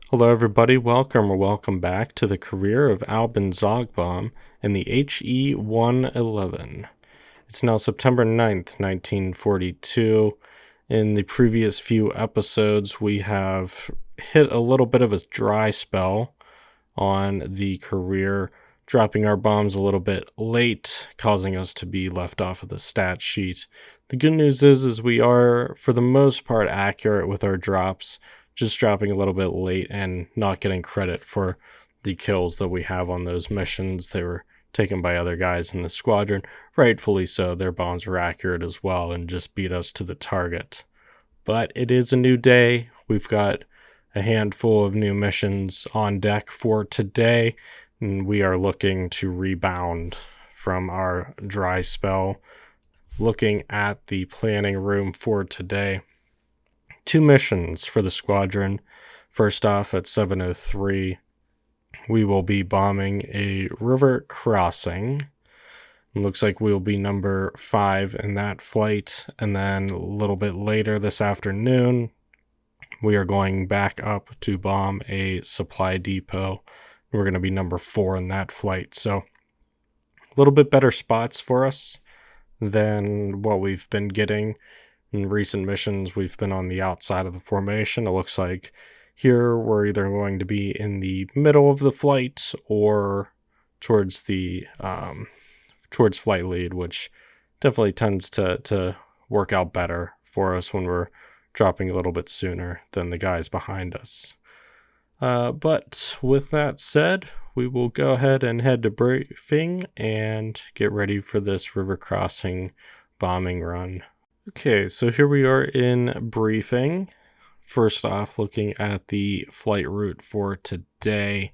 Hello everybody, welcome back to the career of Albin Zogbaum in the HE-111. It's now September 9th, 1942. In the previous few episodes, we have hit a little bit of a dry spell on the career, dropping our bombs a little bit late, causing us to be left off of the stat sheet. The good news is we are, for the most part, accurate with our drops, just dropping a little bit late and not getting credit for the kills that we have on those missions. They were taken by other guys in the squadron. Rightfully so, their bombs were accurate as well and just beat us to the target. But it is a new day. We've got a handful of new missions on deck for today, and we are looking to rebound from our dry spell. Looking at the planning room for today, 2 missions for the squadron. First off, at 7:03, we will be bombing a river crossing. It looks like we'll be number 5 in that flight. And then a little bit later this afternoon, we are going back up to bomb a supply depot. We're going to be number 4 in that flight. So a little bit better spots for us than what we've been getting. In recent missions, we've been on the outside of the formation. It looks like here we're either going to be in the middle of the flight or towards the towards flight lead, which definitely tends to work out better for us when we're dropping a little bit sooner than the guys behind us. But with that said, we will go ahead and head to briefing and get ready for this river crossing bombing run. Okay, so here we are in briefing. First off, looking at the flight route for today.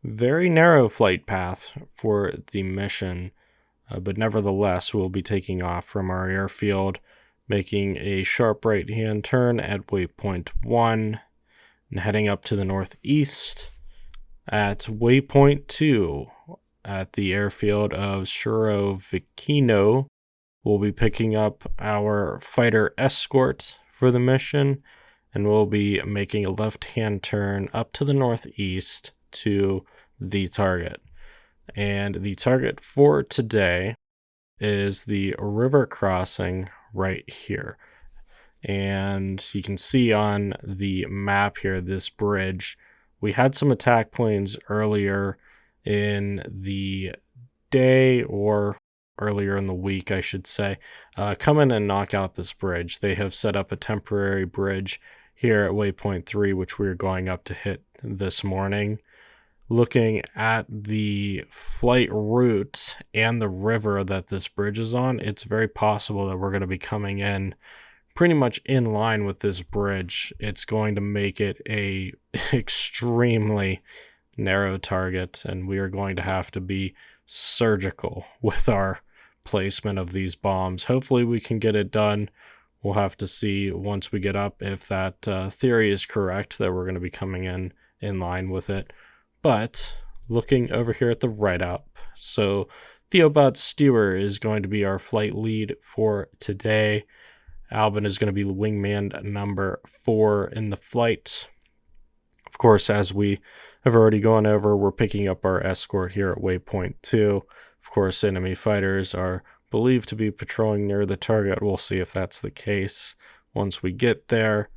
Very narrow flight path for the mission, but nevertheless, we'll be taking off from our airfield, making a sharp right-hand turn at waypoint 1, and heading up to the northeast at waypoint 2 at the airfield of Surovicino. We'll be picking up our fighter escort for the mission, and we'll be making a left-hand turn up to the northeast to the target. And the target for today is the river crossing right here. And you can see on the map here, this bridge. We had some attack planes earlier in the day, or earlier in the week, I should say, come in and knock out this bridge. They have set up a temporary bridge here at waypoint 3, which we're going up to hit this morning. Looking at the flight route and the river that this bridge is on, it's very possible that we're going to be coming in pretty much in line with this bridge. It's going to make it a extremely narrow target, and we are going to have to be surgical with our placement of these bombs. Hopefully we can get it done. We'll have to see once we get up if that theory is correct, that we're going to be coming in line with it. But looking over here at the write-up, so Theobot Stewer is going to be our flight lead for today. Albin is going to be wingman number 4 in the flight. Of course, as we have already gone over, we're picking up our escort here at waypoint 2. Of course, enemy fighters are believed to be patrolling near the target. We'll see if that's the case once we get there.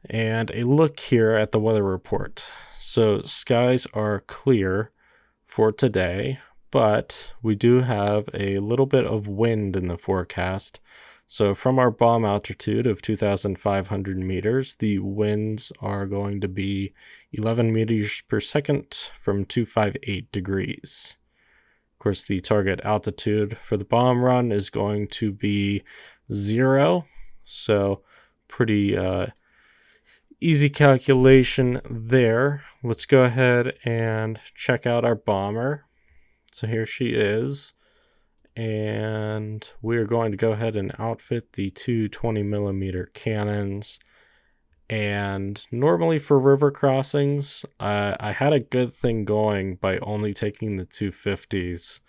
And a look here at the weather report. So skies are clear for today, but we do have a little bit of wind in the forecast. So from our bomb altitude of 2,500 meters, the winds are going to be 11 meters per second from 258 degrees. Of course, the target altitude for the bomb run is going to be 0. So pretty easy calculation there. Let's go ahead and check out our bomber. So here she is. And we're going to go ahead and outfit the 2 20mm cannons. And normally for river crossings, I had a good thing going by only taking the 250s,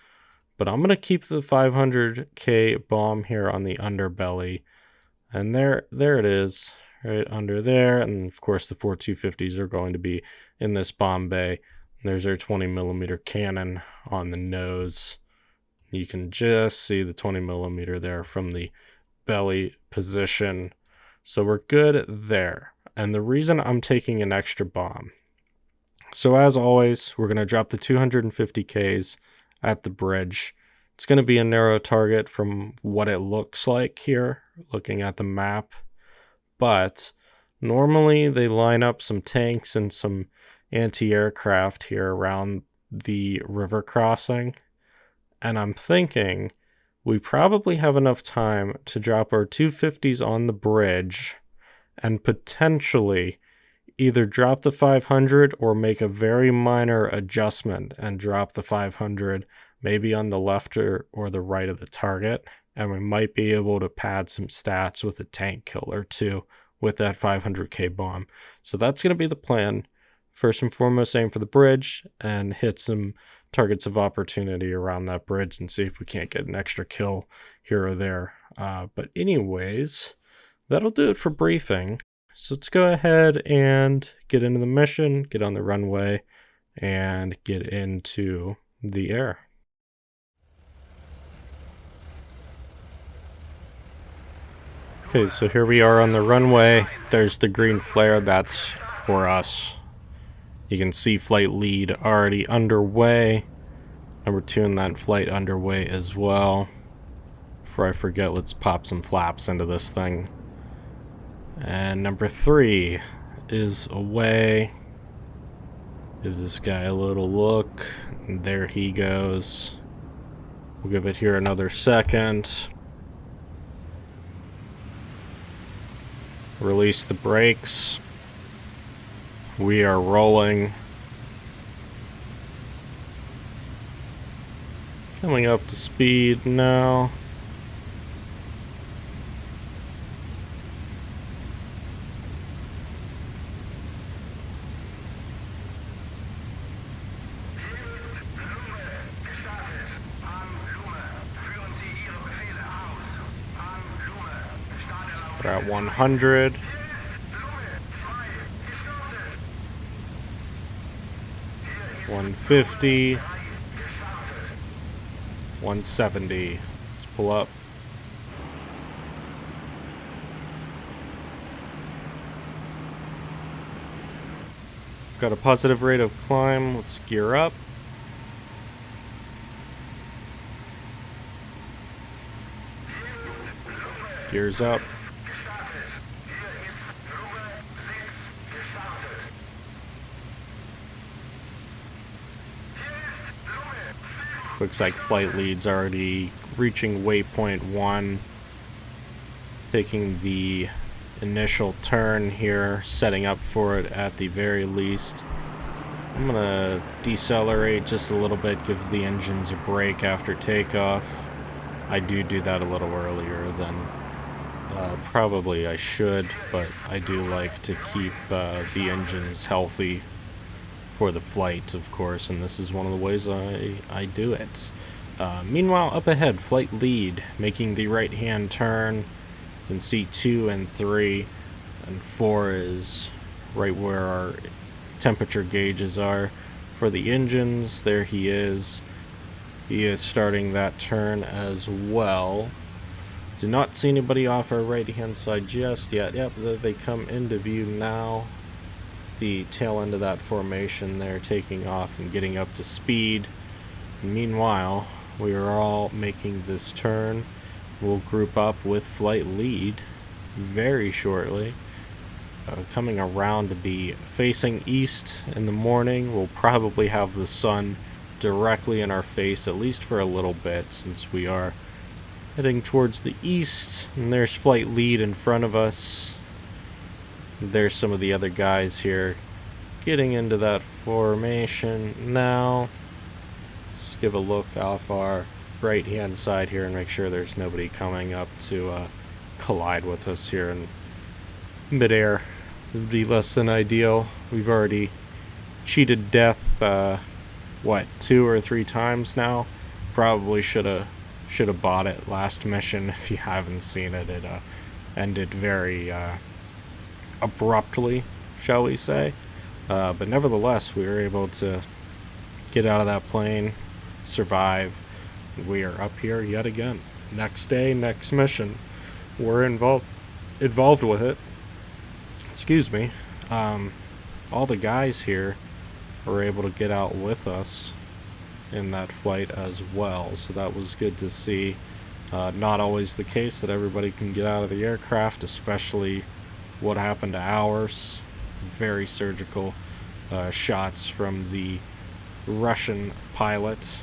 but I'm going to keep the 500K bomb here on the underbelly. And there it is, right under there, and of course the 4.250s are going to be in this bomb bay. There's our 20mm cannon on the nose. You can just see the 20mm there from the belly position. So we're good there. And the reason I'm taking an extra bomb, so as always, we're going to drop the 250Ks at the bridge. It's going to be a narrow target from what it looks like here, looking at the map. But normally they line up some tanks and some anti-aircraft here around the river crossing. And I'm thinking we probably have enough time to drop our 250s on the bridge and potentially either drop the 500 or make a very minor adjustment and drop the 500 maybe on the left or the right of the target, and we might be able to pad some stats with a tank kill or two with that 500k bomb. So that's going to be the plan. First and foremost, aim for the bridge and hit some targets of opportunity around that bridge and see if we can't get an extra kill here or there. But anyways, that'll do it for briefing. So let's go ahead and get into the mission, get on the runway, and get into the air. Okay, so here we are on the runway. There's the green flare, that's for us. You can see flight lead already underway. Number 2 in that flight underway as well. Before I forget, let's pop some flaps into this thing. And number 3 is away. Give this guy a little look. And there he goes. We'll give it here another second. Release the brakes. We are rolling. Coming up to speed now. We're at 100. $150, $170. Let's pull up. We've got a positive rate of climb. Let's gear up. Gears up. Looks like flight lead's already reaching waypoint 1, taking the initial turn here, setting up for it at the very least. I'm gonna decelerate just a little bit, give the engines a break after takeoff. I do that a little earlier than probably I should, but I do like to keep the engines healthy for the flight, of course, and this is one of the ways I do it. Meanwhile, up ahead, flight lead making the right hand turn. You can see 2 and 3, and 4 is right where our temperature gauges are. For the engines, there he is. He is starting that turn as well. Do not see anybody off our right hand side just yet. Yep, they come into view now. The tail end of that formation there, taking off and getting up to speed. Meanwhile, we are all making this turn. We'll group up with flight lead very shortly. Coming around to be facing east in the morning. We'll probably have the sun directly in our face, at least for a little bit, since we are heading towards the east. And there's flight lead in front of us. There's some of the other guys here getting into that formation now. Let's give a look off our right hand side here and make sure there's nobody coming up to collide with us here in midair. It would be less than ideal. We've already cheated death 2 or 3 times now. Probably should have bought it last mission. If you haven't seen it, it ended very abruptly, shall we say. But nevertheless, we were able to get out of that plane, survive. We are up here yet again. Next day, next mission. We're involved with it. Excuse me. All the guys here were able to get out with us in that flight as well, so that was good to see. Not always the case that everybody can get out of the aircraft, especially what happened to ours. Very surgical shots from the Russian pilot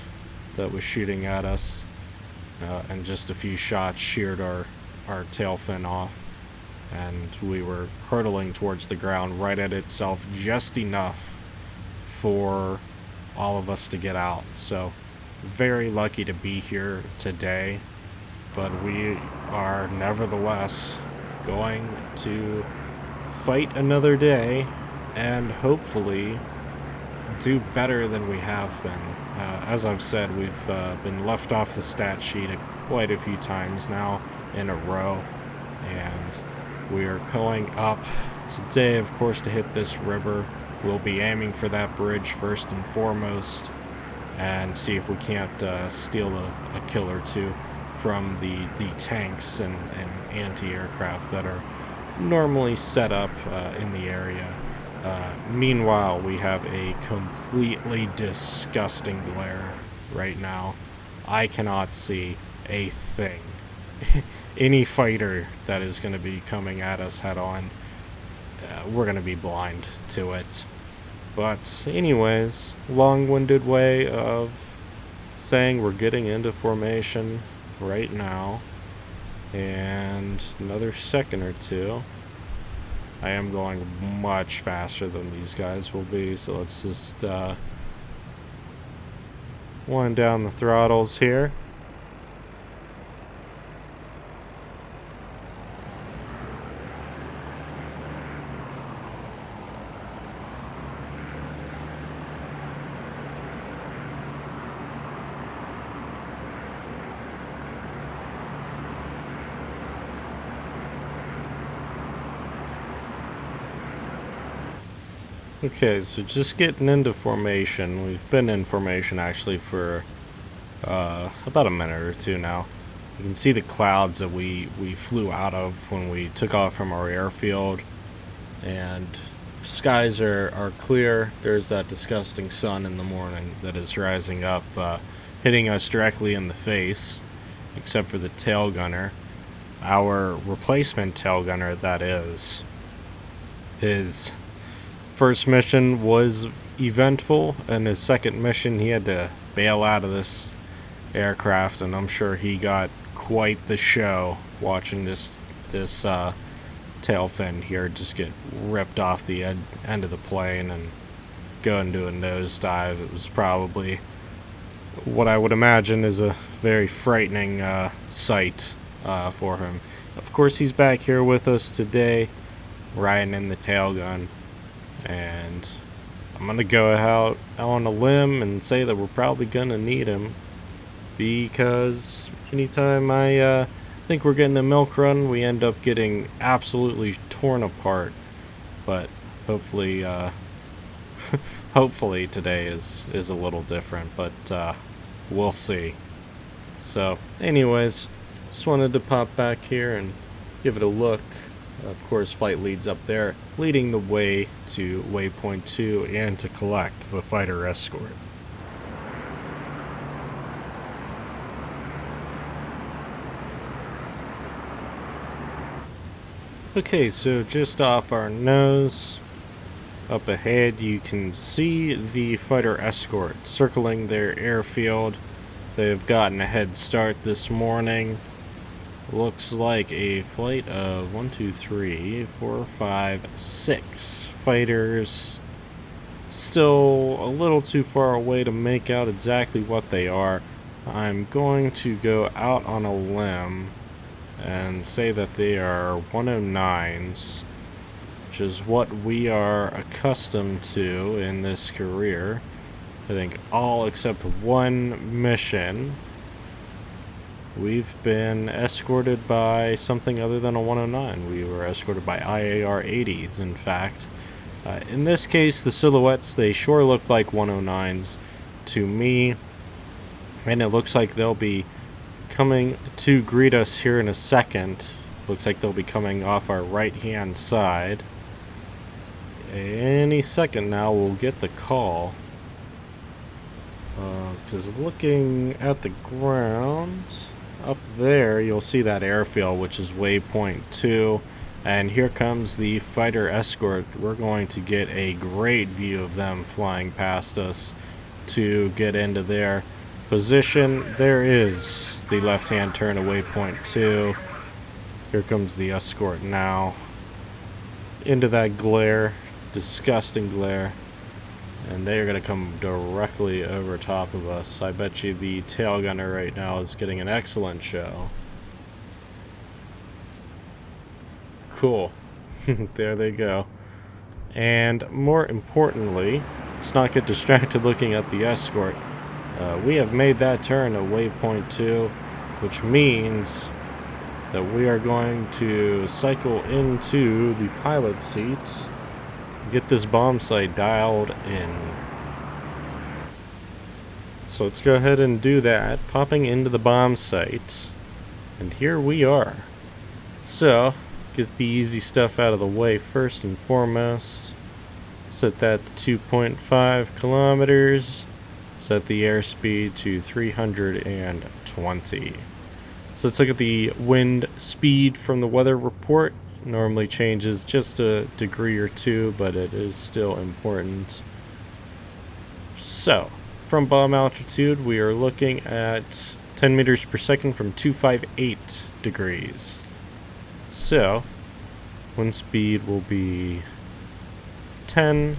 that was shooting at us, and just a few shots sheared our tail fin off, and we were hurtling towards the ground right at itself just enough for all of us to get out. So very lucky to be here today, but we are nevertheless going to fight another day and hopefully do better than we have been. As I've said, we've been left off the stat sheet quite a few times now in a row, and we are going up today, of course, to hit this river. We'll be aiming for that bridge first and foremost, and see if we can't steal a kill or two from the tanks and anti-aircraft that are normally set up in the area. Meanwhile, we have a completely disgusting glare right now. I cannot see a thing. Any fighter that is going to be coming at us head on, we're going to be blind to it. But anyways, long-winded way of saying we're getting into formation right now, and another second or two. I am going much faster than these guys will be, so let's just wind down the throttles here. Okay, so just getting into formation. We've been in formation actually for about a minute or two now. You can see the clouds that we flew out of when we took off from our airfield, and skies are clear. There's that disgusting sun in the morning that is rising up, hitting us directly in the face, except for the tail gunner. Our replacement tail gunner, that is. His first mission was eventful, and his second mission he had to bail out of this aircraft, and I'm sure he got quite the show watching this tail fin here just get ripped off the end of the plane and go into a nosedive. It was probably what I would imagine is a very frightening sight for him. Of course, he's back here with us today, riding in the tail gun. And I'm going to go out on a limb and say that we're probably going to need him, because anytime I think we're getting a milk run, we end up getting absolutely torn apart. But hopefully hopefully today is a little different, but we'll see. So anyways, just wanted to pop back here and give it a look. Of course, flight leads up there, leading the way to waypoint 2 and to collect the fighter escort. Okay, so just off our nose, up ahead, you can see the fighter escort circling their airfield. They've gotten a head start this morning. Looks like a flight of 1, 2, 3, 4, 5, 6 fighters. Still a little too far away to make out exactly what they are. I'm going to go out on a limb and say that they are 109s, which is what we are accustomed to in this career. I think all except one mission we've been escorted by something other than a 109. We were escorted by IAR 80s, in fact. In this case, the silhouettes, they sure look like 109s to me, and it looks like they'll be coming to greet us here in a second. Looks like they'll be coming off our right-hand side. Any second now we'll get the call. Because looking at the ground, up there you'll see that airfield, which is waypoint 2. And here comes the fighter escort. We're going to get a great view of them flying past us to get into their position. There is the left-hand turn to waypoint 2. Here comes the escort now. Into that glare. Disgusting glare. And they are going to come directly over top of us. I bet you the tail gunner right now is getting an excellent show. Cool. There they go. And more importantly, let's not get distracted looking at the escort. We have made that turn at waypoint 2, which means that we are going to cycle into the pilot seat, get this bomb sight dialed in. So let's go ahead and do that, popping into the bomb sight, and here we are. So, get the easy stuff out of the way first and foremost. Set that to 2.5 kilometers. Set the airspeed to 320. So let's look at the wind speed from the weather report. Normally changes just a degree or two, but it is still important. So, from bomb altitude, we are looking at 10 meters per second from 258 degrees. So, wind speed will be 10,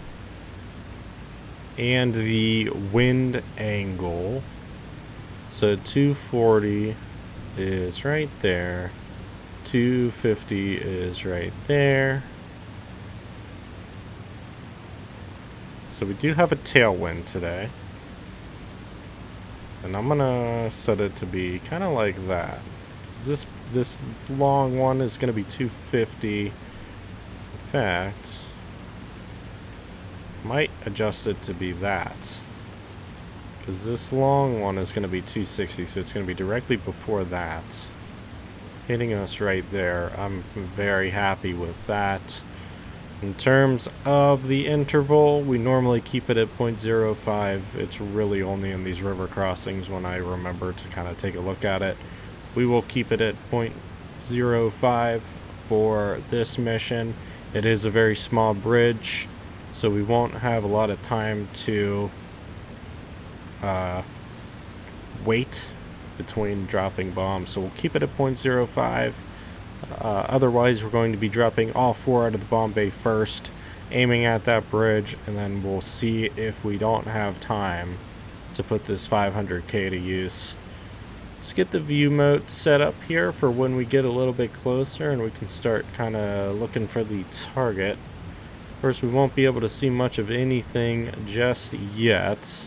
and the wind angle, so 240 is right there, 250 is right there. So we do have a tailwind today, and I'm gonna set it to be kind of like that. This long one is gonna be 250. In fact, might adjust it to be that, because this long one is going to be 260, so it's going to be directly before that, hitting us right there. I'm very happy with that. In terms of the interval, we normally keep it at 0.05. It's really only in these river crossings when I remember to kind of take a look at it. We will keep it at 0.05 for this mission. It is a very small bridge, so we won't have a lot of time to wait between dropping bombs. So we'll keep it at 0.05. Otherwise, we're going to be dropping all 4 out of the bomb bay first, aiming at that bridge, and then we'll see if we don't have time to put this 500k to use. Let's get the view mode set up here for when we get a little bit closer and we can start kind of looking for the target. Of course, we won't be able to see much of anything just yet.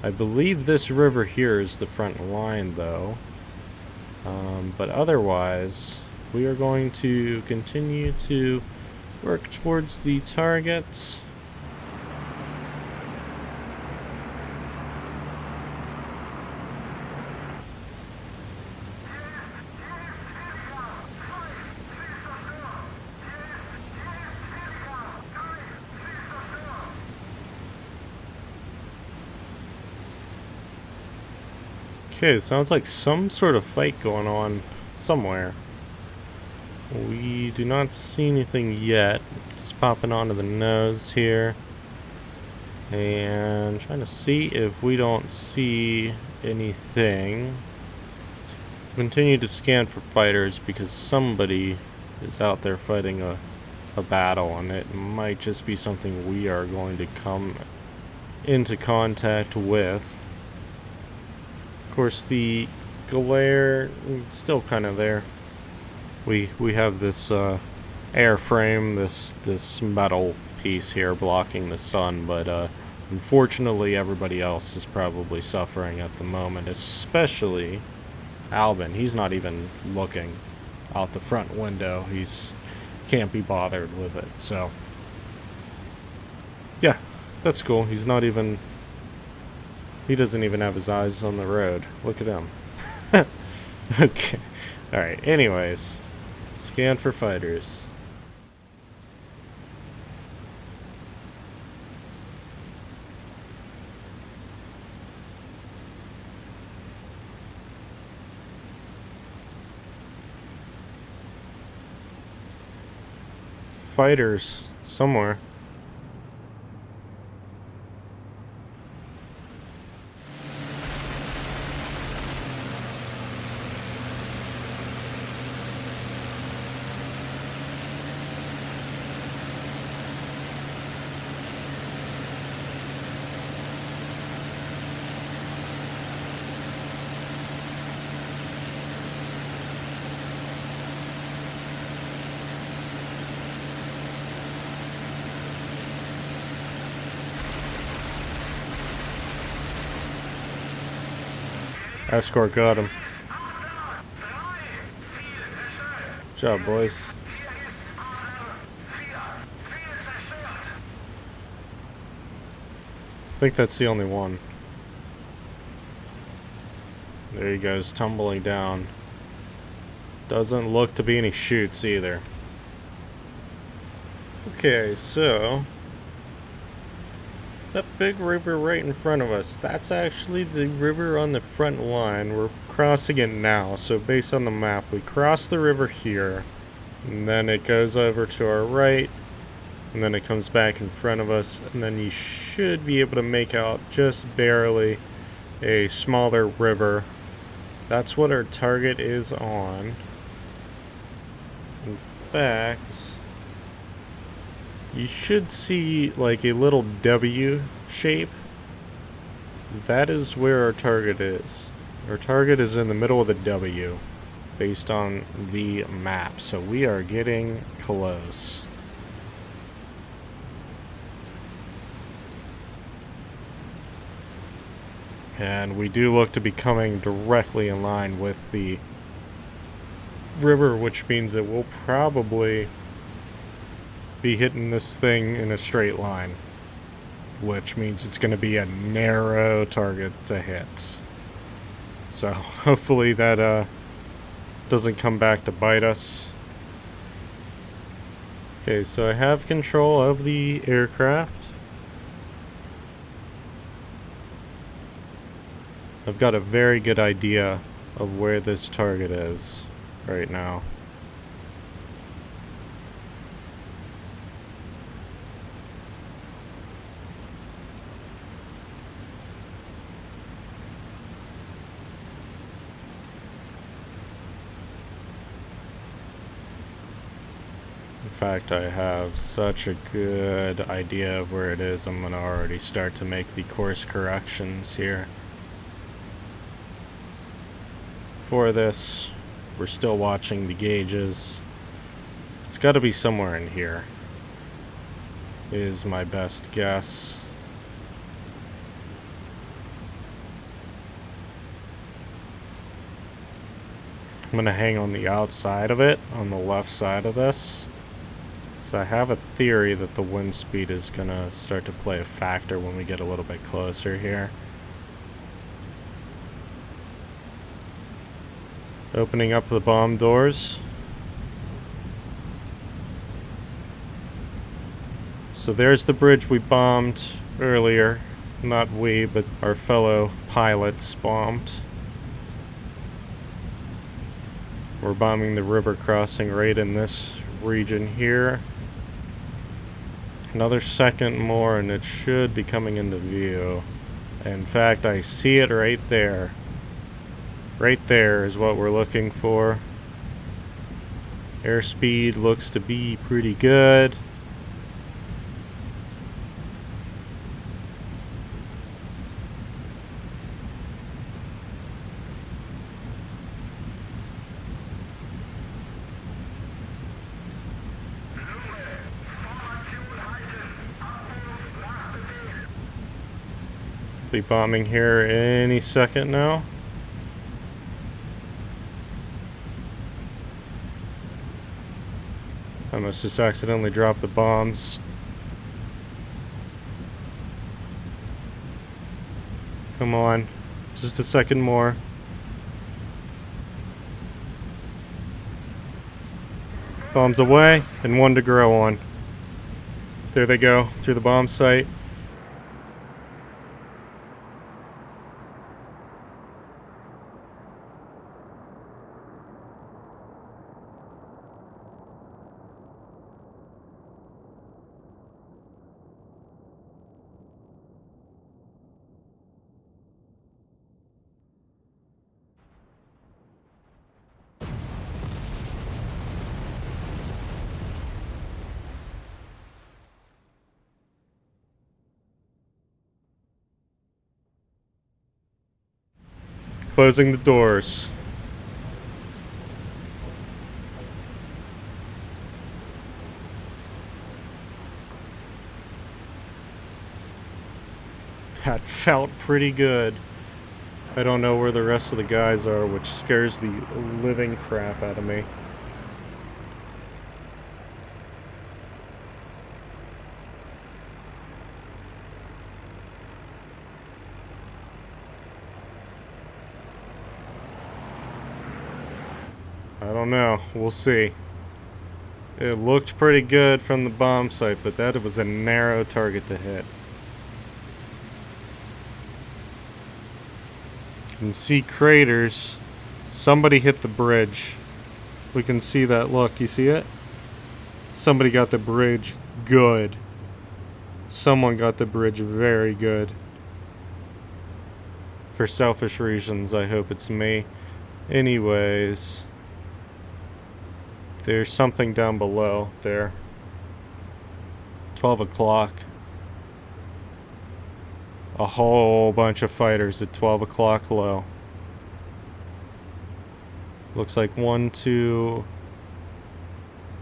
I believe this river here is the front line, though. But otherwise, we are going to continue to work towards the target. Okay, sounds like some sort of fight going on somewhere. We do not see anything yet. Just popping onto the nose here. And trying to see if we don't see anything. Continue to scan for fighters because somebody is out there fighting a battle, and it might just be something we are going to come into contact with. Of course, the glare still kind of there. We have this airframe, this metal piece here blocking the sun, but unfortunately everybody else is probably suffering at the moment, especially Albin, he's not even looking out the front window. He's can't be bothered with it. So yeah, that's cool. He's not even, he doesn't even have his eyes on the road. Look at him. Okay. Alright, anyways. Scan for fighters. Fighters somewhere. Escort got him. Good job, boys. I think that's the only one. There he goes, tumbling down. Doesn't look to be any chutes either. Okay, so that big river right in front of us, that's actually the river on the front line. We're crossing it now, so based on the map, we cross the river here, and then it goes over to our right, and then it comes back in front of us, and then you should be able to make out just barely a smaller river. That's what our target is on. In fact, you should see like a little W shape. That is where our target is. Our target is in the middle of the W based on the map. So we are getting close. And we do look to be coming directly in line with the river, which means that we'll probably be hitting this thing in a straight line, which means it's going to be a narrow target to hit. So hopefully that doesn't come back to bite us. Okay, so I have control of the aircraft. I've got a very good idea of where this target is right now. In fact, I have such a good idea of where it is, I'm going to already start to make the course corrections here. For this, we're still watching the gauges. It's got to be somewhere in here, is my best guess. I'm going to hang on the outside of it, on the left side of this. So I have a theory that the wind speed is going to start to play a factor when we get a little bit closer here. Opening up the bomb doors. So there's the bridge we bombed earlier. Not we, but our fellow pilots bombed. We're bombing the river crossing right in this region here. Another second more and it should be coming into view. In fact, I see it right there. Right there is what we're looking for. Airspeed looks to be pretty good. Be bombing here any second now. I must just accidentally drop the bombs. Come on. Just a second more. Bombs away, and one to grow on. There they go, through the bomb site. Closing the doors. That felt pretty good. I don't know where the rest of the guys are, which scares the living crap out of me. I don't know. We'll see. It looked pretty good from the bomb site, but that was a narrow target to hit. You can see craters. Somebody hit the bridge. We can see that. Look, you see it? Somebody got the bridge good. Someone got the bridge very good. For selfish reasons, I hope it's me. Anyways, there's something down below there. 12 o'clock. A whole bunch of fighters at 12 o'clock low. Looks like 1, 2,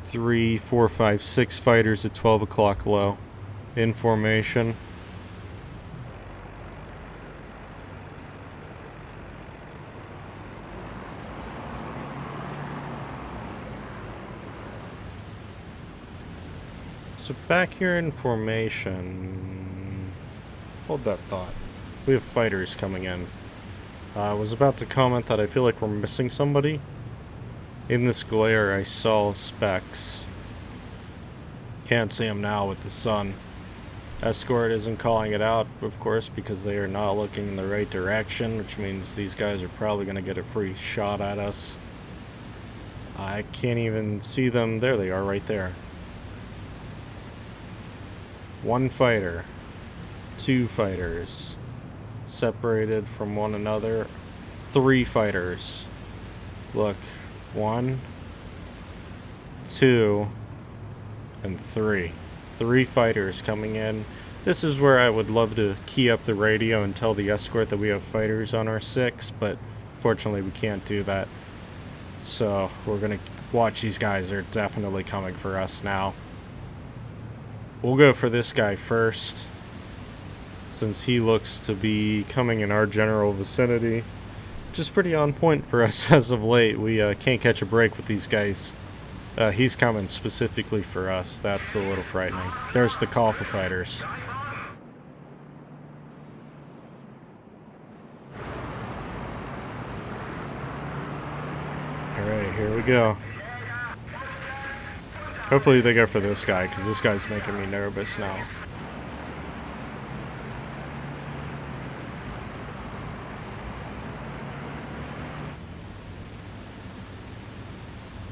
3, 4, 5, 6 fighters at 12 o'clock low. In formation. So back here in formation, hold that thought. We have fighters coming in. I was about to comment that I feel like we're missing somebody. In this glare, I saw specks. Can't see them now with the sun. Escort isn't calling it out, of course, because they are not looking in the right direction, which means these guys are probably going to get a free shot at us. I can't even see them. There they are, right there. 1 fighter, 2 fighters, separated from one another, 3 fighters. Look, 1, 2, and 3. 3 fighters coming in. This is where I would love to key up the radio and tell the escort that we have fighters on our 6, but fortunately we can't do that. So we're gonna watch these guys. They're definitely coming for us now. We'll go for this guy first, since he looks to be coming in our general vicinity, which is pretty on point for us as of late. We can't catch a break with these guys. He's coming specifically for us. That's a little frightening. There's the call for fighters. Alright, here we go. Hopefully they go for this guy, because this guy's making me nervous now.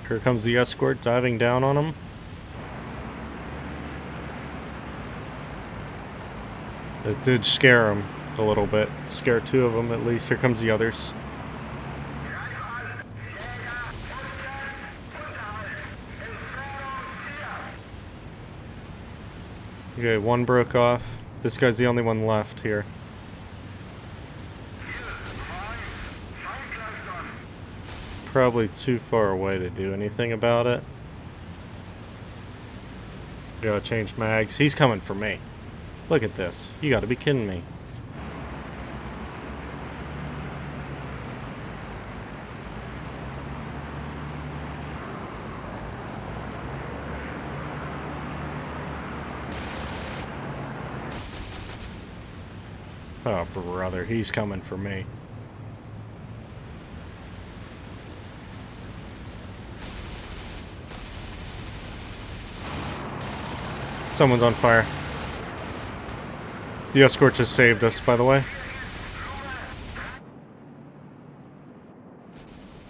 Here comes the escort diving down on him. It did scare him a little bit. Scare 2 of them at least. Here comes the others. Okay, 1 broke off. This guy's the only one left here. Probably too far away to do anything about it. Gotta change mags. He's coming for me. Look at this. You gotta be kidding me. Oh, brother, he's coming for me. Someone's on fire. The escort just saved us, by the way.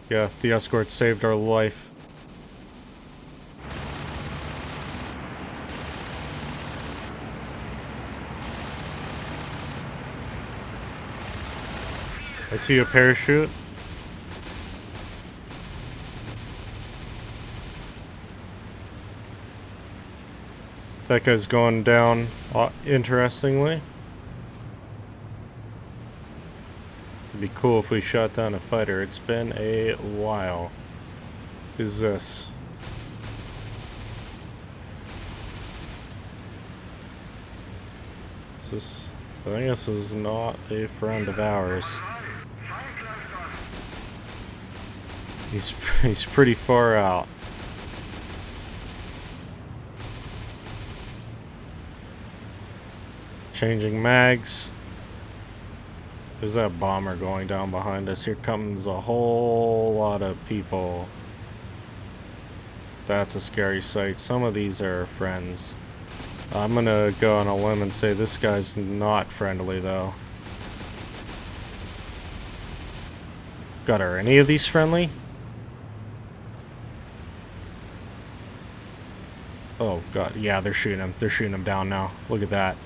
Yeah, the escort saved our life. I see a parachute. That guy's going down, interestingly. It'd be cool if we shot down a fighter. It's been a while. Who's this? Is this? I think this is not a friend of ours. He's pretty far out. Changing mags. There's that bomber going down behind us. Here comes a whole lot of people. That's a scary sight. Some of these are friends. I'm gonna go on a limb and say this guy's not friendly, though. God, are any of these friendly? Oh, God. Yeah, they're shooting him. They're shooting him down now. Look at that.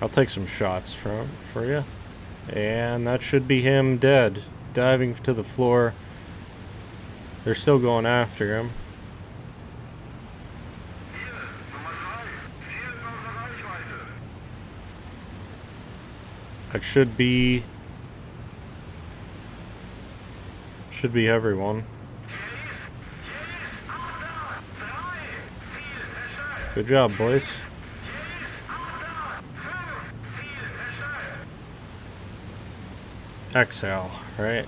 I'll take some shots for you. And that should be him dead. Diving to the floor. They're still going after him. That should be everyone. Good job, boys. Exhale, right?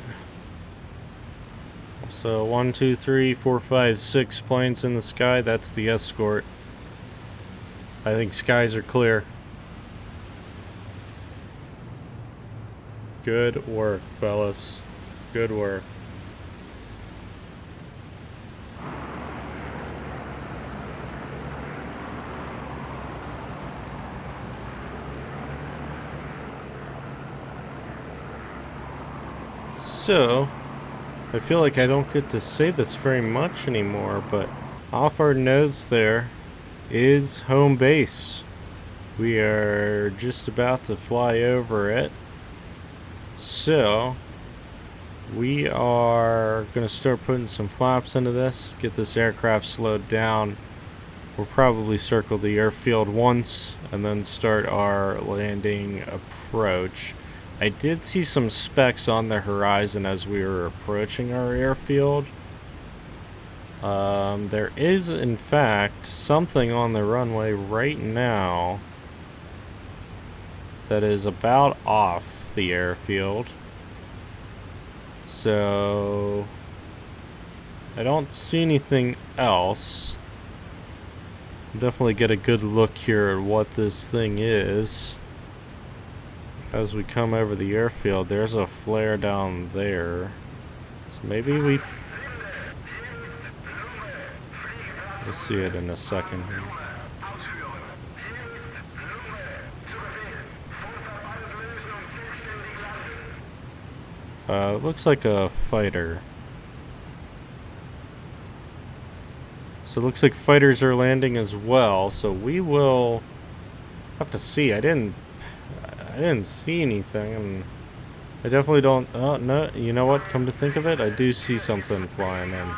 So 1, 2, 3, 4, 5, 6 planes in the sky. That's the escort. I think skies are clear. Good work, fellas. Good work. So, I feel like I don't get to say this very much anymore, but off our nose there is home base. We are just about to fly over it. So, we are going to start putting some flaps into this, get this aircraft slowed down. We'll probably circle the airfield once and then start our landing approach. I did see some specks on the horizon as we were approaching our airfield. There is, in fact, something on the runway right now that is about off the airfield. So, I don't see anything else. Definitely get a good look here at what this thing is. As we come over the airfield, there's a flare down there. So maybe we'll see it in a second here. It looks like a fighter. So it looks like fighters are landing as well. So we will have to see. I didn't see anything, and I definitely don't. Oh no! You know what? Come to think of it, I do see something flying in.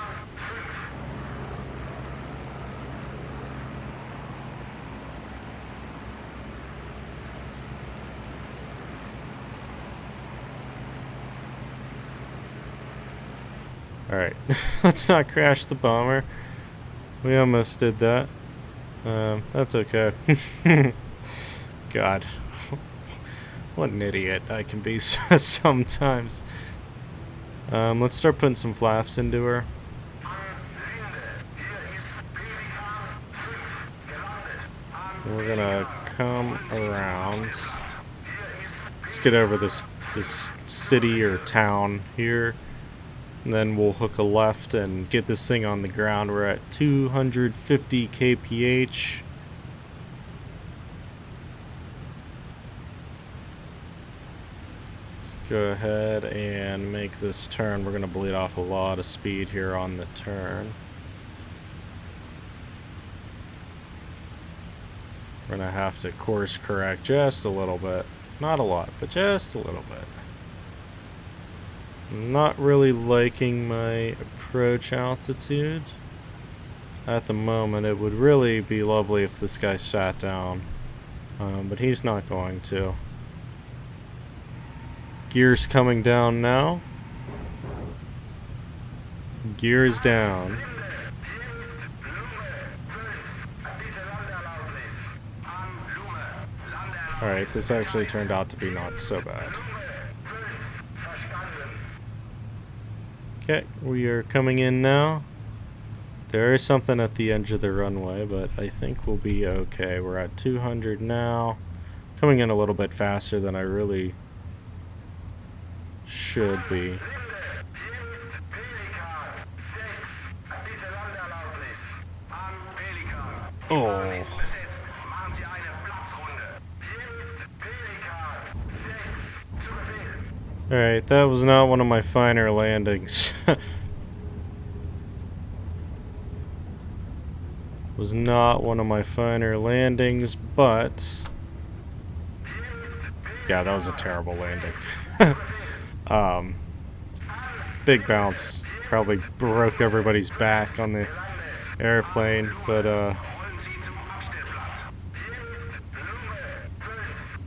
All right, let's not crash the bomber. We almost did that. That's okay. God. What an idiot I can be sometimes. Let's start putting some flaps into her. We're gonna come around. Let's get over this city or town here. And then we'll hook a left and get this thing on the ground. We're at 250 kph. Let's go ahead and make this turn. We're going to bleed off a lot of speed here on the turn. We're going to have to course correct just a little bit. Not a lot, but just a little bit. I'm not really liking my approach altitude at the moment. It would really be lovely if this guy sat down, but he's not going to. Gears coming down now. Gears down. Alright, this actually turned out to be not so bad. Okay, we are coming in now. There is something at the edge of the runway, but I think we'll be okay. We're at 200 now. Coming in a little bit faster than I really should be. Oh. Alright, that was not one of my finer landings. Was not one of my finer landings, but yeah, that was a terrible landing. Big bounce. Probably broke everybody's back on the airplane, but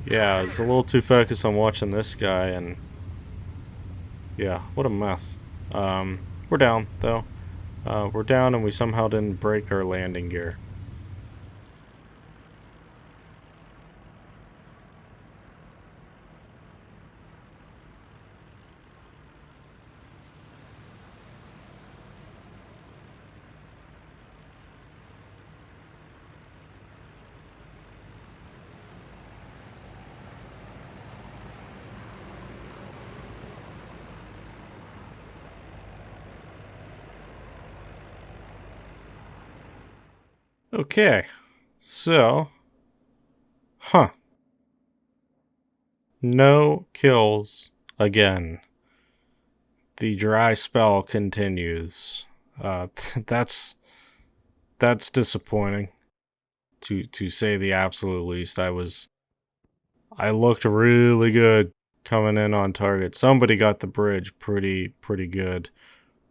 yeah, I was a little too focused on watching this guy, and yeah, what a mess. We're down, though. We're down, and we somehow didn't break our landing gear. Okay, so, no kills again. The dry spell continues. That's disappointing, to say the absolute least. I looked really good coming in on target. Somebody got the bridge pretty good,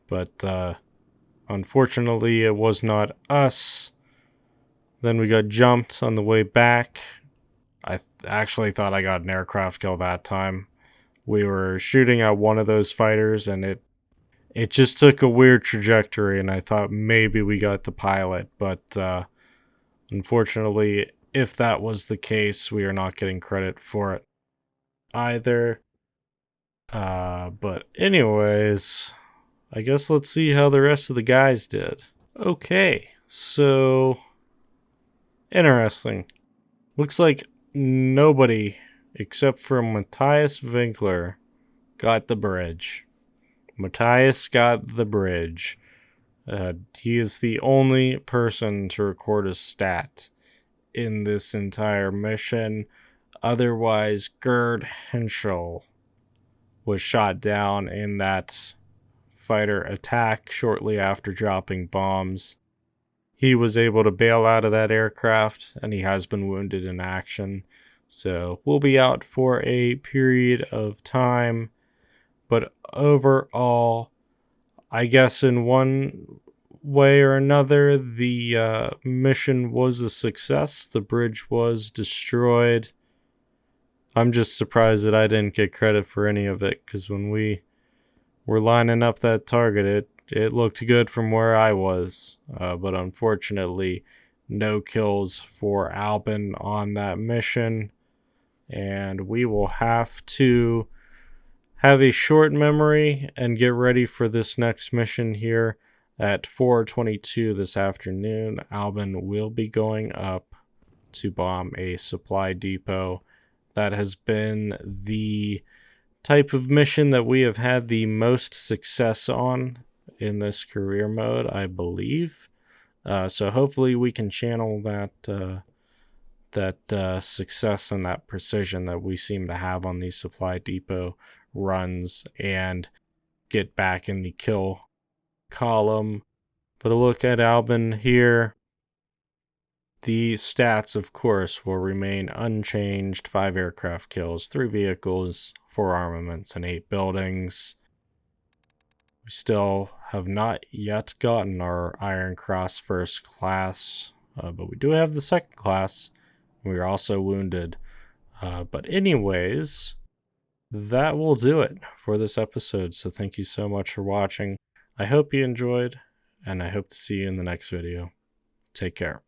but unfortunately it was not us. Then we got jumped on the way back. I actually thought I got an aircraft kill that time. We were shooting at one of those fighters, and it just took a weird trajectory, and I thought maybe we got the pilot, but unfortunately, if that was the case, we are not getting credit for it either. But anyways, I guess let's see how the rest of the guys did. Okay, so interesting. Looks like nobody except for Matthias Winkler got the bridge. Matthias got the bridge. He is the only person to record a stat in this entire mission. Otherwise, Gerd Henschel was shot down in that fighter attack shortly after dropping bombs. He was able to bail out of that aircraft, and he has been wounded in action. So we'll be out for a period of time. But overall, I guess in one way or another, the mission was a success. The bridge was destroyed. I'm just surprised that I didn't get credit for any of it, because when we were lining up that target, it looked good from where I was, but unfortunately, no kills for Albin on that mission, and we will have to have a short memory and get ready for this next mission here at 4:22 this afternoon. Albin will be going up to bomb a supply depot. That has been the type of mission that we have had the most success on in this career mode, I believe. So hopefully we can channel that success and that precision that we seem to have on these supply depot runs and get back in the kill column. But a look at Albin here. The stats, of course, will remain unchanged. 5 aircraft kills, 3 vehicles, 4 armaments, and 8 buildings. We still have not yet gotten our Iron Cross first class, but we do have the second class. We are also wounded. But anyways, that will do it for this episode. So thank you so much for watching. I hope you enjoyed, and I hope to see you in the next video. Take care.